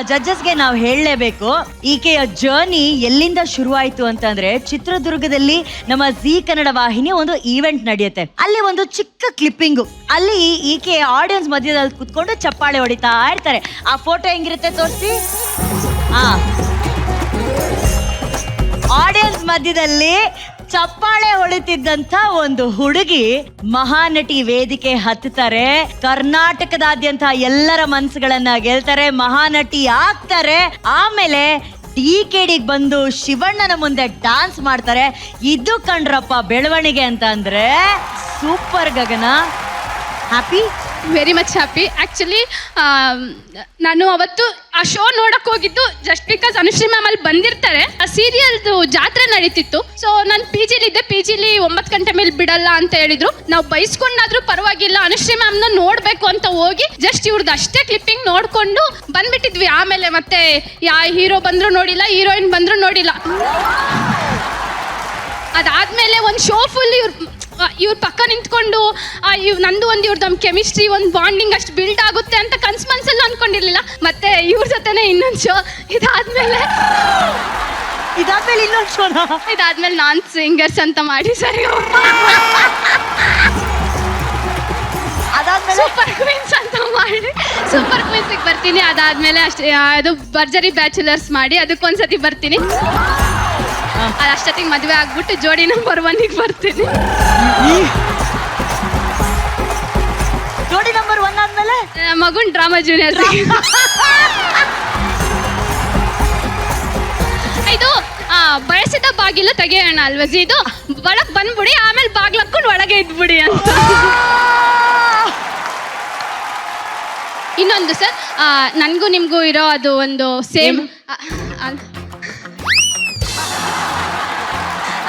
ಜಡ್ಜಸ್ಗೆ ನಾವು ಹೇಳಲೇಬೇಕು, ಈಕೆಯ ಜರ್ನಿ ಎಲ್ಲಿಂದ ಶುರುವಾಯಿತು ಅಂತಂದ್ರೆ ಚಿತ್ರದುರ್ಗದಲ್ಲಿ ನಮ್ಮ ಜಿ ಕನ್ನಡ ವಾಹಿನಿ ಒಂದು ಈವೆಂಟ್ ನಡೆಯುತ್ತೆ. ಅಲ್ಲಿ ಒಂದು ಚಿಕ್ಕ ಕ್ಲಿಪ್ಪಿಂಗು, ಅಲ್ಲಿ ಈಕೆ ಆಡಿಯನ್ಸ್ ಮಧ್ಯದಲ್ಲಿ ಕುತ್ಕೊಂಡು ಚಪ್ಪಾಳೆ ಹೊಡಿತಾ ಇರ್ತಾರೆ. ಆ ಫೋಟೋ ಹೆಂಗಿರುತ್ತೆ ತೋರಿಸಿ. ಆಡಿಯನ್ಸ್ ಮಧ್ಯದಲ್ಲಿ ಚಪ್ಪಾಳೆ ಹೊಡಿತಿದ್ದಂತ ಒಂದು ಹುಡುಗಿ ಮಹಾನಟಿ ವೇದಿಕೆ ಹತ್ತುತ್ತಾರೆ. ಕರ್ನಾಟಕದಾದ್ಯಂತ ಎಲ್ಲರ ಮನಸ್ಸುಗಳನ್ನ ಗೆಲ್ತಾರೆ, ಮಹಾನಟಿ ಆಗ್ತಾರೆ. ಆಮೇಲೆ ಡಿ ಬಂದು ಶಿವಣ್ಣನ ಮುಂದೆ ಡ್ಯಾನ್ಸ್ ಮಾಡ್ತಾರೆ. ಇದು ಕಂಡ್ರಪ್ಪ ಬೆಳವಣಿಗೆ ಅಂತ ಅಂದ್ರೆ super Gagana. Happy? Very much happy. Actually ನಾನು ಅವತ್ತು ಆ ಶೋ ನೋಡಕ್ಕೆ ಹೋಗಿದ್ದು ಜಸ್ಟ್ ಬಿಕಾಸ್ ಅನುಶ್ರೀ ಮ್ಯಾಮ್ ಅಲ್ಲಿ ಬಂದಿರ್ತಾರೆ. ಆ ಸೀರಿಯಲ್ದು ಜಾತ್ರೆ ನಡೀತಿತ್ತು. ಸೊ ನಾನು ಪಿ ಜಿಲಿದ್ದೆ. ಪಿ ಜಿಲಿ 9 ಗಂಟೆ ಮೇಲೆ ಬಿಡಲ್ಲ ಅಂತ ಹೇಳಿದ್ರು. ನಾವು ಬೈಸ್ಕೊಂಡಾದ್ರೂ ಪರವಾಗಿಲ್ಲ ಅನುಶ್ರೀ ಮ್ಯಾಮ್ನ ನೋಡಬೇಕು ಅಂತ ಹೋಗಿ ಜಸ್ಟ್ ಇವ್ರದ್ದು ಅಷ್ಟೇ ಕ್ಲಿಪ್ಪಿಂಗ್ ನೋಡಿಕೊಂಡು ಬಂದ್ಬಿಟ್ಟಿದ್ವಿ. ಆಮೇಲೆ ಮತ್ತೆ ಯಾ ಹೀರೋ ಬಂದರೂ ನೋಡಿಲ್ಲ, ಹೀರೋಯಿನ್ ಬಂದರೂ ನೋಡಿಲ್ಲ. ಅದಾದಮೇಲೆ ಒಂದು ಶೋ ಫುಲ್ ಇವ್ರ ಪಕ್ಕ ನಿಂತ್ಕೊಂಡು ನಂದು ಒಂದು ಇವ್ರದ್ದು ಕೆಮಿಸ್ಟ್ರಿ ಒಂದು ಬಾಂಡಿಂಗ್ ಅಷ್ಟು ಬಿಲ್ಡ್ ಆಗುತ್ತೆ ಅಂತ ಮನ್ಸಲ್ಲಿ ಅಂದ್ಕೊಂಡಿರ್ಲಿಲ್ಲ. ಮತ್ತೆ ಇವ್ರ ಜೊತೆನೆ ಇನ್ನೊಂದು ಶೋ. ಇದಾದ್ಮೇಲೆ ಇನ್ನೊಂದು ಶೋನ. ಇದಾದ್ಮೇಲೆ ನಾನ್ ಸಿಂಗರ್ಸ್ ಅಂತ ಮಾಡಿ ಸರಿ ಸೂಪರ್ ಕ್ವೀನ್ಸ್ ಅಂತ ಮಾಡಿ ಸೂಪರ್ ಕ್ವೀನ್ಸಿಗೆ ಬರ್ತೀನಿ. ಅದಾದ್ಮೇಲೆ ಅಷ್ಟೇ ಅದು ಭರ್ಜರಿ ಬ್ಯಾಚುಲರ್ಸ್ ಮಾಡಿ ಅದಕ್ಕೊಂದ್ಸತಿ ಬರ್ತೀನಿ. ಅಷ್ಟೊತ್ತಿಗೆ ಮದುವೆ ಆಗ್ಬಿಟ್ಟು ಜೋಡಿ ನಂಬರ್ 1ಗೆ ಬರ್ತೀನಿ. ಜೋಡಿ ನಂಬರ್ 1 ಆದ್ಮೇಲೆ ಮಗುನ್ ಡ್ರಾಮಾ ಜೂನಿಯರ್. ಇದು ಬಯಸಿದ ಬಾಗಿಲು ತೆಗೆಯೋಣ ಅಲ್ವಾ ಜಿ? ಇದು ಒಳಗ್ ಬಂದ್ಬಿಡಿ, ಆಮೇಲೆ ಬಾಗ್ಲಕ್ಕೊಂಡು ಒಳಗೆ ಇದ್ಬಿಡಿ ಅಂತ. ಇನ್ನೊಂದು ಸರ್, ನನಗೂ ನಿಮಗೂ ಇರೋ ಅದು ಒಂದು ಸೇಮ್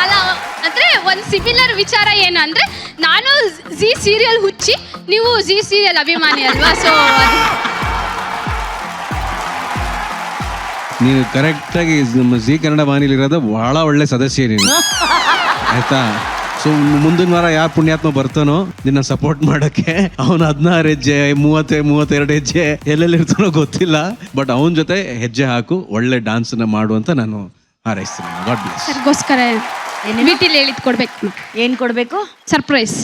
ಅಲ್ಲ ಅಂದರೆ ಒಂದು ಸಿಮಿಲರ್ ವಿಚಾರ ಏನು ಅಂದರೆ, ನಾನು ಜಿ ಸೀರಿಯಲ್ ಹುಚ್ಚಿ, ನೀವು ಜಿ ಸೀರಿಯಲ್ ಅಭಿಮಾನಿ ಅಲ್ವಾ? ಸೊ ನೀನು ಕರೆಕ್ಟಾಗಿ ನಮ್ಮ ಜಿ ಕನ್ನಡ ವಾಹಿನಿಲಿರೋದು ಬಹಳ ಒಳ್ಳೆ ಸದಸ್ಯ ನೀನು, ಆಯ್ತಾ? ಸೊ ಮುಂದಿನ ವಾರ ಯಾರು ಪುಣ್ಯಾತ್ಮ ಬರ್ತಾನೋ ನಿನ್ನ ಸಪೋರ್ಟ್ ಮಾಡೋಕ್ಕೆ, ಅವನು 16 ಹೆಜ್ಜೆ 32 ಹೆಜ್ಜೆ ಎಲ್ಲೆಲ್ಲಿ ಇರ್ತಾನೋ ಗೊತ್ತಿಲ್ಲ, ಬಟ್ ಅವನ ಜೊತೆ ಹೆಜ್ಜೆ ಹಾಕು, ಒಳ್ಳೆ ಡ್ಯಾನ್ಸನ್ನ ಮಾಡುವಂತ ನಾನು ಹಾರೈಸ್ತೀನಿ. God bless. ಸರ್ಗೋಸ್ಕರ ವಿಟಿಲ್ ಹೇಳಿದ್ ಕೊಡ್ಬೇಕು. ಏನ್ ಕೊಡ್ಬೇಕು? ಸರ್ಪ್ರೈಸ್.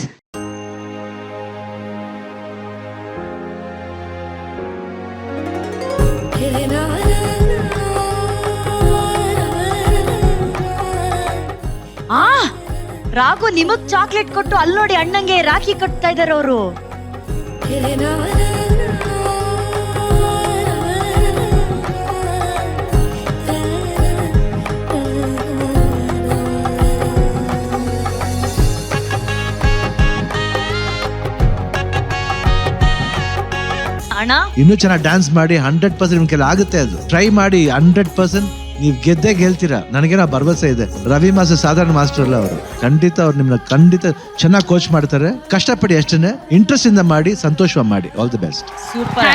ರಾಘು ನಿಮಗ್ ಚಾಕ್ಲೇಟ್ ಕೊಟ್ಟು ಅಲ್ಲಿ ನೋಡಿ ಅಣ್ಣಂಗೆ ರಾಖಿ ಕಟ್ತಾ ಇದಾರೆ ಅವರು. ಅಣ್ಣ ಇನ್ನೂ ಚೆನ್ನಾಗಿ ಡ್ಯಾನ್ಸ್ ಮಾಡಿ 100% ನಿಮ್ ಕೈಲಿ ಆಗುತ್ತೆ. ಅದು ಟ್ರೈ ಮಾಡಿ 100% ನೀವು ಗೆದ್ದೇ ಗೆಲ್ತೀರಾ. ನನಗೇನೋ ಭರವಸೆ ಇದೆ. ರವಿ ಮಾಸ್ಟರ್ ಸಾಧಾರಣ ಮಾಸ್ಟರ್ ಅಲ್ಲ ಅವರು. ಖಂಡಿತ ಅವ್ರು ನಿಮ್ನ ಖಂಡಿತ ಚೆನ್ನಾಗಿ ಕೋಚ್ ಮಾಡ್ತಾರೆ. ಕಷ್ಟಪಡಿ, ಅಷ್ಟೇ ಇಂಟ್ರೆಸ್ಟ್ ಇಂದ ಮಾಡಿ, ಸಂತೋಷವಾಗಿ ಮಾಡಿ. All the best. Super.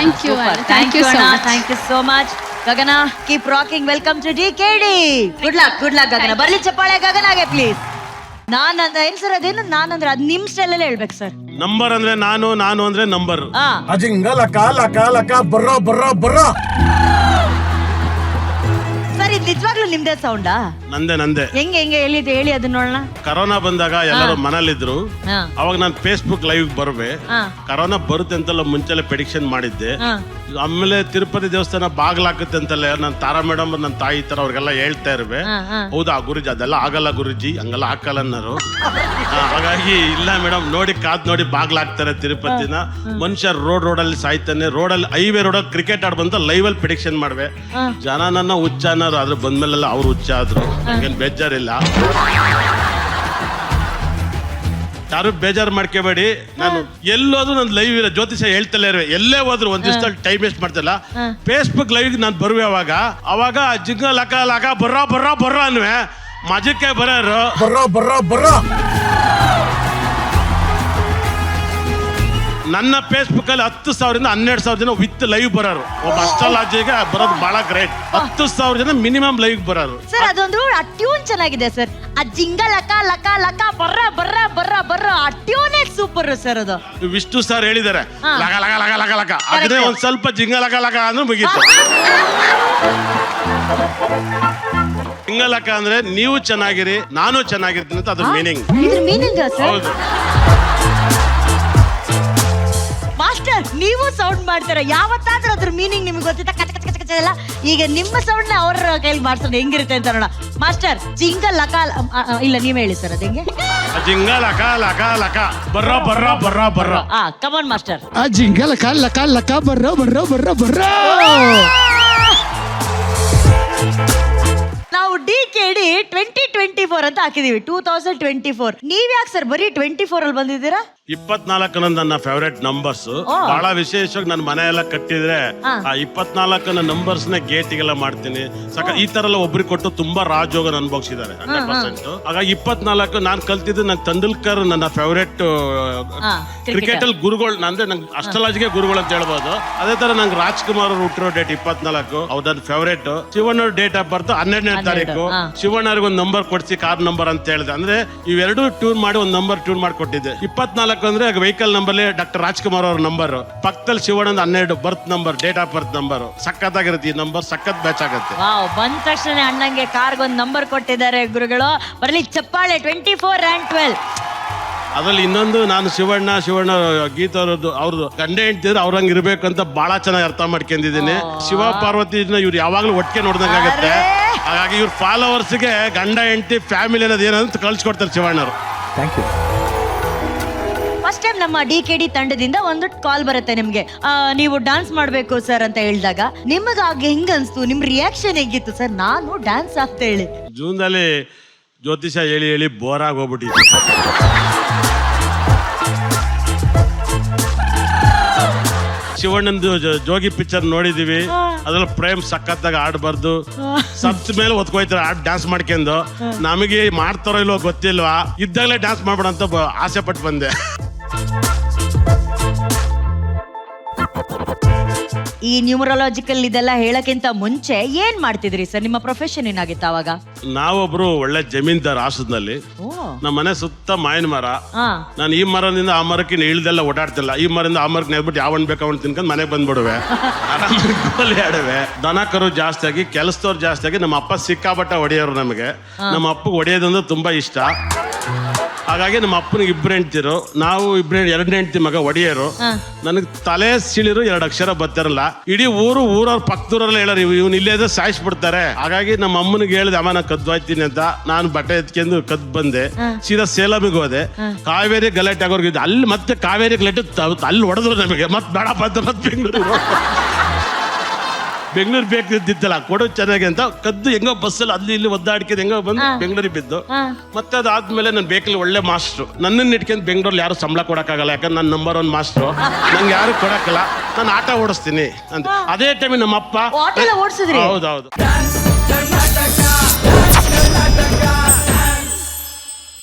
Thank you so much Gagana. Keep rocking. Welcome to DKD. Good luck Gagana. ಬರ್ಲಿ ಚಪ್ಪಾಳೆ ಗಗನಾಗೆ ಪ್ಲೀಸ್. ಏನ್ ಸರ್ ಅದೇನು ನಾನಂದ್ರೆ ಅದು ನಿಮ್ ಸ್ಟೈಲಲ್ಲೇ ಹೇಳ್ಬೇಕು ಸರ್. ನಂಬರ್ ಅಂದ್ರೆ ನಾನು ಅಂದ್ರೆ ನಂಬರ್. ಅಜಿಂಗ ಲಕ ಲಕ ಲಕ ಬರ್ರೋ ಬರ್ರೋ ಬರ್ರೋ. ಸರ್ ಇದು ನಿಜವಾಗ್ಲೂ ನಿಮ್ದೇ ಸೌಂಡಾ? ನಂದೆ. ಹೆಂಗೆ ಹೇಳಿ ಅದನ್ನ ನೋಡೋಣ. ಕರೋನಾ ಬಂದಾಗ ಎಲ್ಲರೂ ಮನೇಲಿದ್ರು. ಅವಾಗ ನಾನು ಫೇಸ್ಬುಕ್ ಲೈವ್ ಬರುವೆ. ಕರೋನಾ ಬರುತ್ತೆ ಅಂತೆಲ್ಲ ಮುಂಚೆಲ್ಲ ಪ್ರೆಡಿಕ್ಷನ್ ಮಾಡಿದ್ದೆ. ಆಮೇಲೆ ತಿರುಪತಿ ದೇವಸ್ಥಾನ ಬಾಗ್ಲಾಕುತ್ತೆ ಅಂತಲ್ಲ ನಾನು ತಾರಾ ಮೇಡಮ್ ನನ್ನ ತಾಯಿ ತರ ಅವ್ರಿಗೆಲ್ಲ ಹೇಳ್ತಾ ಇರುವೆ. ಹೌದಾ ಗುರುಜಿ, ಅದೆಲ್ಲ ಆಗಲ್ಲ ಗುರುಜಿ, ಹಂಗೆಲ್ಲ ಹಾಕಲ್ಲ ಅನ್ನೋರು. ಹಾಗಾಗಿ ಇಲ್ಲ ಮೇಡಮ್, ನೋಡಿ ಕಾದ್ ನೋಡಿ ಬಾಗ್ಲಾಕ್ತಾರೆ ತಿರುಪತಿನ. ಮನುಷ್ಯ ರೋಡಲ್ಲಿ ಸಾಯ್ತಾನೆ. ಹೈವೇ ರೋಡಲ್ಲಿ ಕ್ರಿಕೆಟ್ ಆಡ್ ಬಂತ ಲೈವ್ ಅಲ್ಲಿ ಪ್ರೆಡಿಕ್ಷನ್ ಮಾಡ್ವೆ. ಜನ ನನ್ನ ಹುಚ್ಚ ಅನ್ನೋರು, ಆದ್ರೆ ಬಂದ್ಮೇಲೆಲ್ಲ ಅವ್ರು ಹುಚ್ಚ ಆದ್ರು. ಹಂಗೇನ್ ಬೇಜಾರಿಲ್ಲ, ಯಾರು ಬೇಜಾರು ಮಾಡ್ಕೋಬೇಡಿ. ನಾನು ಎಲ್ಲೋದ್ರು ನನ್ನ ಲೈವ್ ಇರೋ ಜ್ಯೋತಿಷ ಹೇಳ್ತಲೇ ಇರುವೆ. ಎಲ್ಲೇ ಹೋದ್ರು ಒಂದ್ ದಿವಸದಲ್ಲಿ ಟೈಮ್ ವೇಸ್ಟ್ ಮಾಡ್ತಿಲ್ಲ. ಫೇಸ್ಬುಕ್ ಲೈವ್ ನಾನು ಬರುವೆ. ಅವಾಗ ಜಿಂಗ ಲಕ ಲಕ ಬರ್ರೋ ಅನ್ವೆ. ಮಜಕ್ಕೆ ಬರೋರು ಬರ್ರೋ ಬರ್ರೋ ಬರ್ರೋ. ನನ್ನ ಫೇಸ್ಬುಕ್ ಅಲ್ಲಿ 10,000 ಇಂದ 12,000 ಜನ ವಿತ್ ಲೈವ್ ಬರೋರು. ಒಬ್ಬ ಅಸ್ಟ್ರಾಲಜಿಗೆ ಬರೋದು ಬಹಳ ಗ್ರೇಟ್. 10,000 ಜನ ಮಿನಿಮಮ್ ಲೈವ್ ಬರೋರು. ಸರ್ ಅದೊಂದು ಆ ಟ್ಯೂನ್ ಚೆನ್ನಾಗಿದೆ ಸರ್. ಆ ಜಿಂಗ ಲಕ ಲಕ ಲಕ ಬರ್ರ ಆ ಟ್ಯೂನೇ ಸೂಪರ್ ಸರ್. ಅದು ವಿಷ್ಣು ಸರ್ ಹೇಳಿದ್ದಾರೆ ಲಗ ಲಗ ಲಗ ಲಗ ಲಗ. ಅದೇ ಒಂದ್ ಸ್ವಲ್ಪ ಜಿಂಗ ಲಗ ಲಗ ಅಂದ್ರೆ ಮುಗೀತು. ಸಿಂಗಲಕ್ಕ ಅಂದ್ರೆ ನೀವು ಚೆನ್ನಾಗಿರಿ ನಾನು ಚೆನ್ನಾಗಿರ್ತೀನಿ ಅಂತ ಅದ್ರ ಮೀನಿಂಗ್. ಇದ್ರ ಮೀನಿಂಗ್ ಸರ್? ಹೌದು. ಮಾಸ್ಟರ್ ನೀವು ಸೌಂಡ್ ಮಾಡ್ತಾರ, ಯಾವತ್ತಾದ್ರೂ ಅದ್ರ ಮೀನಿಂಗ್ ನಿಮ್ಗೆ ಗೊತ್ತಿತ್ತ? ಕಚ ಕಚ ಕಚ ಕಚ ಎಲ್ಲ. ಈಗ ನಿಮ್ಮ ಸೌಂಡ್ ನ ಅವ್ರ ಕೈಲಿ ಮಾಡ್ಸೋಣ ಹೆಂಗಿರುತ್ತೆ ಅಂತ ನೋಡ. ಮಾಸ್ಟರ್ ಜಿಂಗ ಲಕ ಇಲ್ಲ ನೀವ್ ಹೇಳಿ ಸರ್, ಅದ್ ಹೆಂಗೆ? ಜಿಂಗ ಲಕ ಲಕ ಲಕ ಬರ್ರ ಬರ್ರ ಬರ್ರ ಬರ್ರ. ಕಮಾನ್ ಮಾಸ್ಟರ್. ಆ ಜಿಂಗ ಲಕ ಲಕ ಲಕ ಬರ್ರ ಬರ್ರ ಬರ್ರ ಬರ್ರ. ನಾವು DKD 2024 ಅಂತ ಹಾಕಿದೀವಿ, 2024. ನೀವ್ ಯಾಕೆ ಸರ್ ಬರೀ 24 ಅಲ್ಲಿ ಬಂದಿದ್ದೀರಾ? 24 ನನ್ನ ಫೇವರೇಟ್ ನಂಬರ್ಸ್. ಬಹಳ ವಿಶೇಷವಾಗಿ ನನ್ನ ಮನೆ ಎಲ್ಲ ಕಟ್ಟಿದ್ರೆ ಆ 24 ನಂಬರ್ಸ್ ನ ಗೇಟಿಗೆಲ್ಲ ಮಾಡ್ತೀನಿ. ಈ ತರ ಎಲ್ಲ ಒಬ್ರಿಗೆ ಕೊಟ್ಟು ತುಂಬಾ ರಾಜೋಗ ಅನುಭವಿಸಿದ್ದಾರೆ 100%. ಹಾಗಾಗಿ 24 ನಾನು ಕಲ್ತಿದ್ದು ನಂಗೆ ತೆಂಡೂಲ್ಕರ್ ನನ್ನ ಫೇವರೇಟ್ ಕ್ರಿಕೆಟ್ ಅಲ್ಲಿ ಗುರುಗಳು. ಅಂದ್ರೆ ನಂಗೆ ಅಸ್ಟ್ರಾಲಜಿಗೆ ಗುರುಗಳು ಅಂತ ಹೇಳ್ಬೋದು. ಅದೇ ತರ ನಂಗೆ ರಾಜ್ಕುಮಾರ್ ಅವ್ರು ಹುಟ್ಟಿರೋ ಡೇಟ್ 24. ಅವ್ರ ನನ್ನ ಫೇವರೇಟ್. ಶಿವಣ್ಣ ಅವ್ರ ಡೇಟ್ ಆಫ್ ಬರ್ತ್ 12ನೇ ತಾರೀಕು. ಶಿವಣ್ಣವ್ರಿಗೆ ಒಂದು ನಂಬರ್ ಕೊಡ್ಸಿ, ಕಾರ್ ನಂಬರ್ ಅಂತ ಹೇಳಿದೆ. ಅಂದ್ರೆ ಇವೆರಡು ಟ್ಯೂನ್ ಮಾಡಿ ಒಂದು ನಂಬರ್ ಟ್ಯೂನ್ ಮಾಡಿ ಕೊಟ್ಟಿದ್ದೆ. 24 ಅಂದ್ರೆ ವೆಹಿಕಲ್ ನಂಬರ್ ಡಾಕ್ಟರ್ ರಾಜ್ಕುಮಾರ್ ಅವ್ರ ನಂಬರ್, ಪಕ್ಕದಲ್ಲಿ Shivanna 12 birth number, date of birth number. ಸಖತ್ತಾಗಿರುತ್ತೆ ಈ ನಂಬರ್, ಸಖತ್ ಮ್ಯಾಚ್ ಆಗುತ್ತೆ. ವಾವ್, ಬಂದ ತಕ್ಷಣ ಅಣ್ಣಂಗೆ ಕಾರ್ಗೆ ಒಂದು ನಂಬರ್ ಕೊಟ್ಟಿದ್ದಾರೆ ಗುರುಗಳು. ಬರಲಿ ಚಪ್ಪಾಳೆ. 24 and 12. ಅದ್ರಲ್ಲಿ ಇನ್ನೊಂದು, ನಾನು ಶಿವಣ್ಣ ಗೀತ ಅವ್ರದ್ದು ಗಂಡ ಹೆಂಡ್ತಿದ್ರೆ ಅವ್ರಂಗ್ ಇರ್ಬೇಕು ಅಂತ ಬಹಳ ಚೆನ್ನಾಗಿ ಅರ್ಥ ಮಾಡ್ಕೊಂಡಿದ್ದೀನಿ. ಶಿವ ಪಾರ್ವತಿನ ಇವ್ರು ಯಾವಾಗ್ಲೂ ಒಟ್ಟಿಗೆ ನೋಡ್ದಂಗಾಗತ್ತೆ. ಹಾಗಾಗಿ ಇವ್ರ ಫಾಲೋವರ್ಸ್ಗೆ ಗಂಡ ಹೆಂಡತಿ ಫ್ಯಾಮಿಲಿ ಅನ್ನೋದು ಏನಂತ ಕಳ್ಸಿಕೊಡ್ತಾರೆ ಶಿವಣ್ಣರು. Thank you. ಫಸ್ಟ್ ಟೈಮ್ ನಮ್ಮ DKD ತಂಡದಿಂದ ಒಂದು ಕಾಲ್ ಬರುತ್ತೆ ನಿಮ್ಗೆ, ನೀವು ಡಾನ್ಸ್ ಮಾಡ್ಬೇಕು ಸರ್ ಅಂತ ಹೇಳಿದಾಗ ನಿಮಗೆ ಆಗ ಹೆಂಗ ಅನ್ಸ್ತು? ನಿಮ್ ರಿಯಾಕ್ಷನ್ ಹೇಗಿತ್ತು ಸರ್? ನಾನು ಡ್ಯಾನ್ಸ್ ಅಂತ ಹೇಳಿ ಜೂನ್ದಲ್ಲಿ ಜ್ಯೋತಿಷ ಹೇಳಿ ಬೋರ್ ಆಗಿ ಹೋಗ್ಬಿಟ್ಟಿದೆ. ಶಿವಣ್ಣಂದು ಜೋಗಿ ಪಿಕ್ಚರ್ ನೋಡಿದೀವಿ. ಅದ್ರಲ್ಲಿ ಪ್ರೇಮ್ ಸಖತ್ತಾಗ ಆಡ್ಬಾರ್ದು, ಸತ್ ಮೇಲೆ ಒತ್ಕೋಯ್ತಾರೆ ಆಡ್ ಡ್ಯಾನ್ಸ್ ಮಾಡ್ಕೊಂಡು. ನಮಗೆ ಮಾಡ್ತಾರೋ ಇಲ್ವೋ ಗೊತ್ತಿಲ್ವಾ, ಇದ್ದಾಗಲೇ ಡ್ಯಾನ್ಸ್ ಮಾಡ್ಬೇಡ ಅಂತ ಆಸೆ ಪಟ್ಟು ಬಂದೆ. ಈ ನ್ಯೂಮರಾಲಜಿಕಲ್ ಇದೆಲ್ಲ ಹೇಳಕ್ಕಿಂತ ಮುಂಚೆ ಏನ್ ಮಾಡ್ತಿದ್ರಿ ಸರ್? ನಿಮ್ಮ ಪ್ರೊಫೆಷನ್ ಏನಾಗಿತ್ತು ಅವಾಗ? ನಾವೊಬ್ರು ಒಳ್ಳೆ ಜಮೀನ್ದಾರ್ ಹಾಸನದಲ್ಲಿ. ನಮ್ಮ ಮನೆ ಸುತ್ತ ಮಾವಿನ ಮರ. ನಾನು ಈ ಮರದಿಂದ ಆ ಮರಕ್ಕೆ ಇಳ್ದೆಲ್ಲ ಓಡಾಡ್ತಿಲ್ಲ. ಈ ಮರದಿಂದ ಆ ಮರಕ್ಕೆ ನೆದ್ಬಿಟ್ಟು ಯಾವನ್ ಬೇಕು ಅವನ್ ತಿನ್ಕೊಂಡು ಮನೆಗೆ ಬಂದ್ಬಿಡುವೆ. ಆರಾಮಾಗಿ ಆಡುವೆ. ದನ ಕರು ಜಾಸ್ತಿ ಆಗಿ, ಕೆಲಸದವ್ರು ಜಾಸ್ತಿ ಆಗಿ, ನಮ್ಮ ಅಪ್ಪ ಸಿಕ್ಕಾಪಟ್ಟ ಹೊಡೆಯೋರು ನಮಗೆ. ನಮ್ಮ ಅಪ್ಪಗೆ ಹೊಡೆಯೋದಂದ್ರೆ ತುಂಬಾ ಇಷ್ಟ. ಹಾಗಾಗಿ ನಮ್ಮ ಅಪ್ಪನಿಗೆ 2 ಹೆಂಡ್ತಿರು, ನಾವು 2 ಹೆಂಡ್ತಿ ಮಗ ಒಡೆಯರು. ನನಗೆ ತಲೆ ಸಿಳಿರು 2 ಅಕ್ಷರ ಬರ್ತಾರಲ್ಲ. ಇಡೀ ಊರವ್ರ ಪಕ್ಕದೂರೆಲ್ಲ ಹೇಳೋರು ಇವ್ನು ಇಲ್ಲೇ ಇದ್ರೆ ಸಾಯಿಸ್ಬಿಡ್ತಾರೆ. ಹಾಗಾಗಿ ನಮ್ಮ ಅಮ್ಮನಿಗೆ ಹೇಳಿದೆ, ಅಮ್ಮ ನಾನು ಕದ್ದು ಹೋಯ್ತೀನಿ ಅಂತ. ನಾನು ಬಟ್ಟೆ ಎತ್ಕೊಂಡು ಕದ್ದು ಬಂದೆ. ಸೀದಾ ಸೇಲಮಿಗೆ ಹೋದೆ. ಕಾವೇರಿ ಗಲಾಟೆ ಆಗೋರ್ಗಿದ್ದೆ ಅಲ್ಲಿ. ಮತ್ತೆ ಕಾವೇರಿ ಗಲಾಟೆ ಅಲ್ಲಿ ಹೊಡೆದ್ರು ನಮಗೆ. ಮತ್ತೆ ಬೇಡಪ್ಪ ಅಂತ ಮತ್ತೆ ಬೆಂಗಳೂರು ಬೇಕಿದ್ದಿತ್ತಲ್ಲ, ಕೊಡು ಚೆನ್ನಾಗಿ ಅಂತ ಕದ್ದು ಹೆಂಗೋ ಬಸ್ಸಲ್ಲಿ ಅಲ್ಲಿ ಇಲ್ಲಿ ಒದ್ದಾಡ್ಕೊಂಡು ಹೆಂಗೋ ಬಂದು ಬೆಂಗಳೂರಿಗೆ ಬಿದ್ದು. ಮತ್ತೆ ಅದಾದ್ಮೇಲೆ ನನ್ನ ಬೇಕಲ್ಲಿ ಒಳ್ಳೆ ಮಾಸ್ಟ್ರು. ನನ್ನನ್ನು ಇಟ್ಕೊಂಡು ಬೆಂಗಳೂರಲ್ಲಿ ಯಾರು ಸಂಬಳ ಕೊಡಕ್ಕಾಗಲ್ಲ, ಯಾಕಂದ್ರೆ ನನ್ನ ನಂಬರ್ 1 ಮಾಸ್ಟ್ರು. ನಂಗೆ ಯಾರು ಕೊಡಕ್ಕಲ್ಲ, ನಾನು ಆಟ ಓಡಿಸ್ತೀನಿ ಅಂತ. ಅದೇ ಟೈಮ್ ನಮ್ಮ ಅಪ್ಪ. ಓಡಿಸಿದ್ರಿ? ಹೌದೌದು.